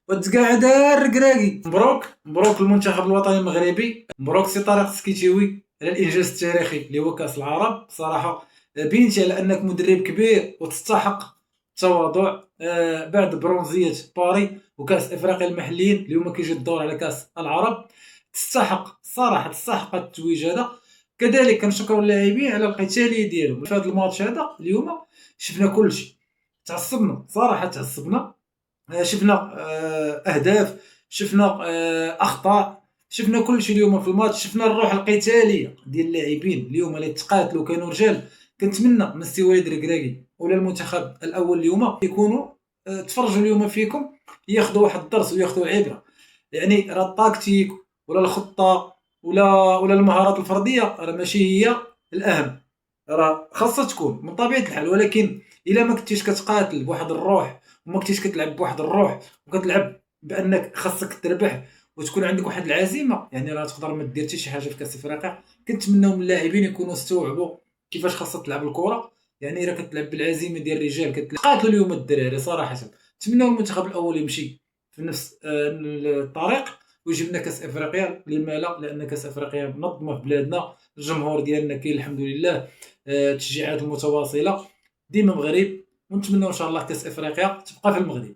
وتقاعد الركراكي. مبروك مبروك المنتخب الوطني المغربي، مبروك سي طارق السكيتيوي على الانجاز التاريخي اللي هو كاس العرب. صراحه بينتي على انك مدرب كبير وتستحق التواضع. بعد برونزيه باري وكاس افريقيا المحليين اليوم كيجي الدور على كاس العرب، تستحق الصراحه، تستحق التتويج هذا. كذلك كنشكروا اللاعبين على القتاليه ديالهم في هذا الماتش هذا. اليوم شفنا كل شيء، تعصبنا صراحه، تعصبنا. شفنا اهداف، شفنا اخطاء، شفنا كل شيء اليوم في الماتش. شفنا الروح القتاليه ديال اللاعبين اليوم اللي تقاتلوا كانوا رجال. كنتمنى من السي وليد الركراكي ولا المنتخب الاول اليوم يكونوا تفرجوا اليوم فيكم، ياخذوا واحد الدرس وياخذوا عبره. يعني راه التكتيك ولا الخطه ولا المهارات الفرديه راه ماشي هي الاهم، راه خاصها تكون من طبيعه الحال. ولكن الا ما كنتيش كتقاتل بواحد الروح وما كنتيش كتلعب بواحد الروح وكتلعب بانك خاصك تربح وتكون عندك واحد العزيمه، يعني راه تقدر ما دير حتى شي حاجه في كاس افريقيا. كنتمناو من اللاعبين يكونوا استوعبوا كيفاش خاصها تلعب الكره. يعني الا كتلعب بالعزيمه ديال الرجال قاتلوا اليوم الدراري صراحه. نتمناو المنتخب الاول يمشي في نفس الطريق ويجيب لنا كاس افريقيا. لما لا؟ لان كاس افريقيا منظمه في بلادنا، الجمهور ديالنا كاين الحمد لله، التشجيعات المتواصله ديما مغرب. ونتمنى ان شاء الله كاس افريقيا تبقى في المغرب.